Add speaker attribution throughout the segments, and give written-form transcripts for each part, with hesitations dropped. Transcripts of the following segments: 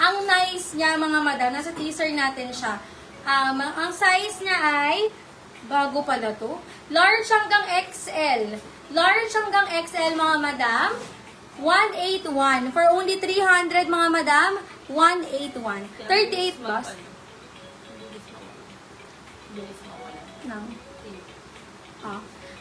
Speaker 1: Ang nice niya, mga madam, nasa teaser natin siya. Ang size niya ay, bago pala to, large hanggang XL. Large hanggang XL, mga madam, 181. For only 300, mga madam, 181. 38 plus. Nang.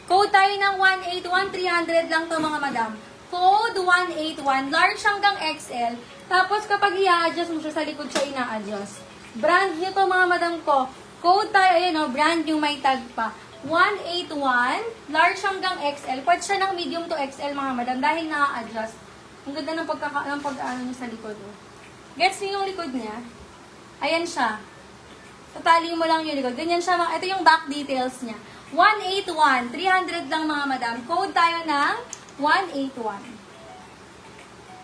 Speaker 1: Code tayo ng 181, 300 lang to, mga madam. Code 181, large hanggang XL. Tapos kapag i-adjust mo siya sa likod siya ina-adjust. Brand new to, mga madam ko. Code tayo, ayun o, brand new, may tag pa. 181, large hanggang XL. Pwede siya ng medium to XL, mga madam, dahil na-adjust. Ang ganda ng pagkakaano niya sa likod. Oh. Gets niyo yung likod niya? Ayan siya. Tatali mo lang yung likod. Ganyan siya. Ito yung back details niya. 181. 300 lang, mga madam. Code tayo ng 181.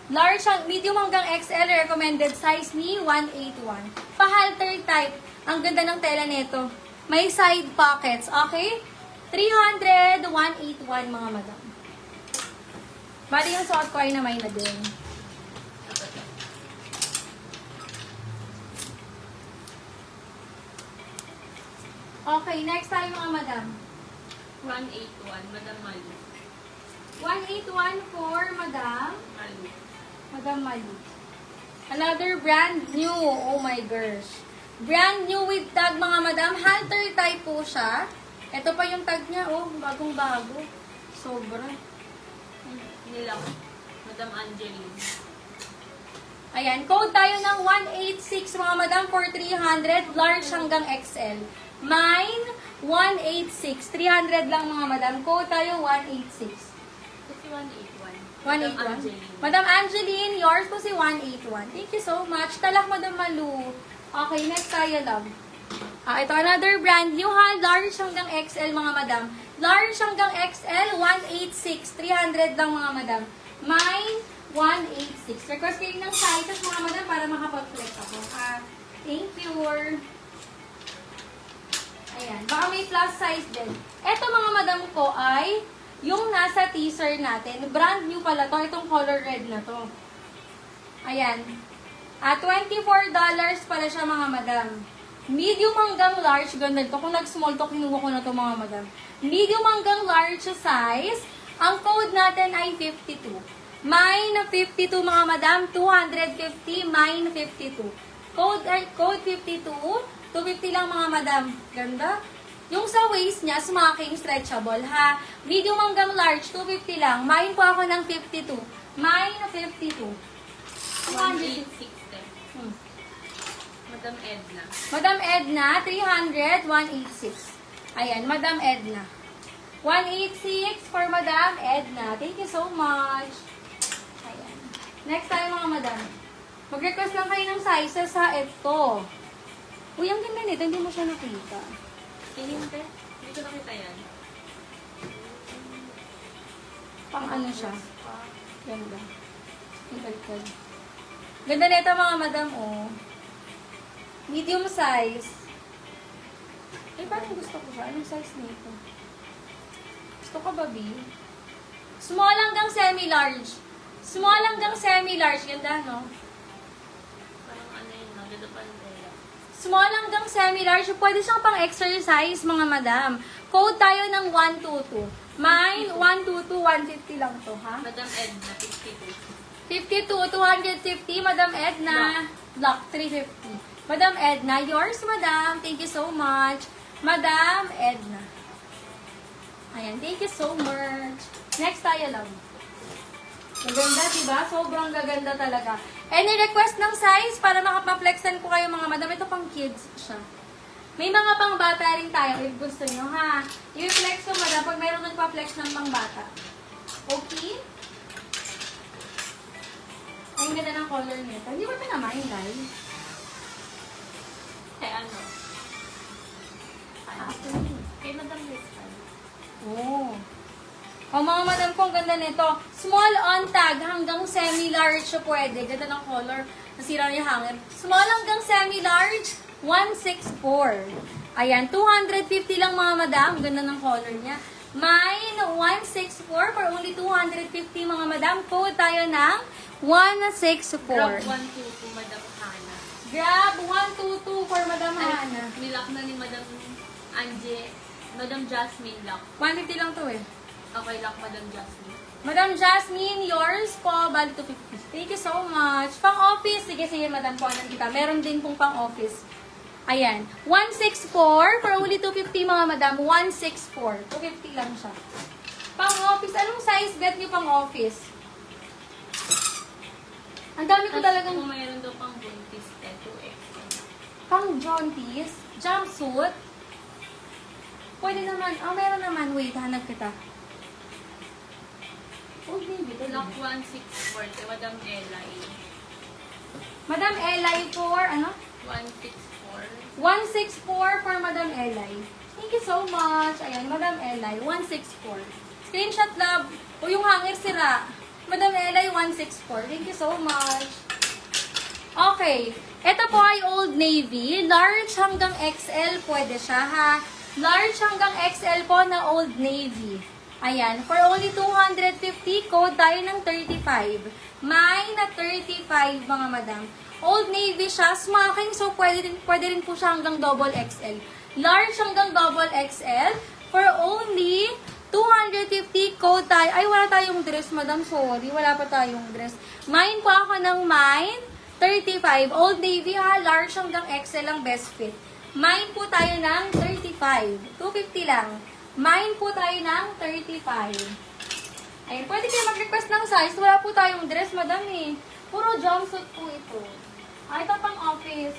Speaker 1: Large, medium hanggang XL, recommended size ni 181. Pa-halter type. Ang ganda ng tela nito. May side pockets. Okay? 300, 181, mga madam. Bali yung suot ko ay namay na din. Okay, next tayo, mga madam.
Speaker 2: 181, Madam Malu.
Speaker 1: 181 for Madam
Speaker 2: Malu.
Speaker 1: Madam Malu. Another brand new. Oh my gosh. Brand new with tag, mga madam. Halter type po siya. Ito pa yung tag niya. Oh, bagong-bago. Sobra.
Speaker 2: Nilang. Madam Angeline.
Speaker 1: Ayan. Code tayo ng 186, mga madam, for 300. Large hanggang XL. Mine, 186. 300 lang, mga madam. Code tayo, 186.
Speaker 2: Kasi 181.
Speaker 1: 181. Madam Angeline, yours po si 181. Thank you so much. Talak, Madam Malu. Okay, next tayo, love. Ito, another brand new, ha? Large hanggang XL, mga madam. Large hanggang XL, 186. 300 lang, mga madam. Mine, 186. Request kayo ng sizes, mga madam, para makapag-flex ako. Thank you. Ayan. Baka may plus size din. Ito, mga madam ko, ay yung nasa teaser natin. Brand new pala to. Itong color red na to. Ayan. $24 pala siya, mga madam. Medium hanggang large. Ganda ito. Kung nag-small to, kinuha ko na to, mga madam. Medium hanggang large size. Ang code natin ay 52. Mine 52, mga madam. 250. Mine 52. Code 52. 250 lang, mga madam. Ganda. Yung sa waist niya, smacking, stretchable, ha? Medium hanggang large, 250 lang. Mine po ako ng 52. Mine 52.
Speaker 2: 186. Madam Edna.
Speaker 1: Madam Edna, 300, 186. Ayan, Madam Edna. 186 for Madam Edna. Thank you so much. Ayan. Next tayo, mga madam. Mag-request lang kayo ng sizes, ha? Ito. Uy, ang ganda nito. Hindi mo siya nakita.
Speaker 2: Hindi. Hindi ko nakita yan.
Speaker 1: Pang ano siya? Ganda. Ibaliktad. Ganda nito, mga madam, oh. Medium size. Eh, parang gusto ko siya. Anong size nito? Gusto ko ba, B? Small hanggang semi-large. Small hanggang semi-large. Ganda, no?
Speaker 2: Parang ano yun, nagdado pa ng tela.
Speaker 1: Small hanggang semi-large. Pwede siyang pang exercise, mga madam. Code tayo ng 122. Mine, 122, 150 lang to, ha?
Speaker 2: Madam Edna, 52.
Speaker 1: 52, 250. Madam Edna. Block, 350. Madam Edna, yours, madam. Thank you so much. Madam Edna. Ayan, thank you so much. Next tayo lang. Maganda, diba? Sobrang gaganda talaga. Any request ng size para makapaflexan ko kayo, mga madam? Ito pang kids siya. May mga pang bata rin tayo if gusto nyo, ha? I-flex ko, madam, pag mayroong nagpa-flex ng pang bata. Okay? Ay, ang ganda ng color nito. Hindi ba ito naman, guys?
Speaker 2: Kay ano? Kay Madam Rizal.
Speaker 1: Oh. O, mga madam ko, ang ganda nito. Small on tag hanggang semi-large siya pwede. Ganda ng color. Nasira na yung hanger. Small hanggang semi-large, 164. Ayan, 250 lang, mga madam. Ganda ng color niya. Mine, 164 for only 250, mga madam. Code tayo ng 164.
Speaker 2: Grab 122, Madam Han.
Speaker 1: Grab 122 for Madam Hana.
Speaker 2: Nilock na ni Madam Anje. Madam Jasmine lock.
Speaker 1: 150 lang to eh.
Speaker 2: Okay, lock Madam Jasmine.
Speaker 1: Madam Jasmine, yours po, bali 250. Thank you so much. Pang-office, sige, Madam, kuhanan kita. Meron din pong pang-office. Ayan. 164 for only 250 mga Madam. 164. 250 lang siya. Pang-office. Anong size bet niyo pang-office? Ang dami ko talagang
Speaker 2: Kung mayroon daw pang buntis, 2X.
Speaker 1: pang-jaunties, jumpsuit. Pwede naman. Oh, meron naman. Wait, hanap kita. Oh, baby.
Speaker 2: Lock 164 kay Madam Eli.
Speaker 1: Madam Eli for, ano?
Speaker 2: 164.
Speaker 1: 164 for Madam Eli. Thank you so much. Ayan, Madam Eli, 164. Screenshot love. O yung hanger sira. Madam Eli, 164. Thank you so much. Okay. Ito po ay Old Navy. Large hanggang XL pwede siya ha. Large hanggang XL po na Old Navy. Ayan. For only 250, code tayo ng 35. May na 35 mga madam. Old Navy siya, smacking, so pwede rin po siya hanggang double XL. Large hanggang double XL for only 250, code tayo. Ay, wala tayong dress, madam. Sorry, wala pa tayong dress. Mine po ako ng mine, 35. Old Navy ha, large hanggang XL ang best fit. Mine po tayo ng 35. 250 lang. Mine po tayo ng 35. Ayun, pwede kayo mag-request ng size. Wala po tayong dress, madam eh. Puro jumpsuit po ito. Ah, ito pang office.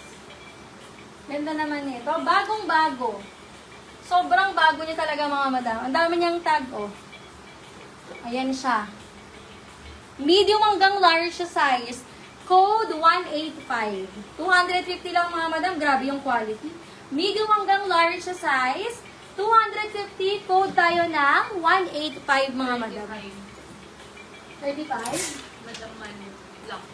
Speaker 1: Ganda naman ito. Bagong-bago. Sobrang bago niya talaga mga madam. Ang dami niyang tag, oh. Ayan siya. Medium hanggang large siya size. Code 185. 250 lang mga madam. Grabe yung quality. Medium hanggang large siya size. 250. Code tayo ng 185 mga madam. 35?
Speaker 2: Madam Manu lock.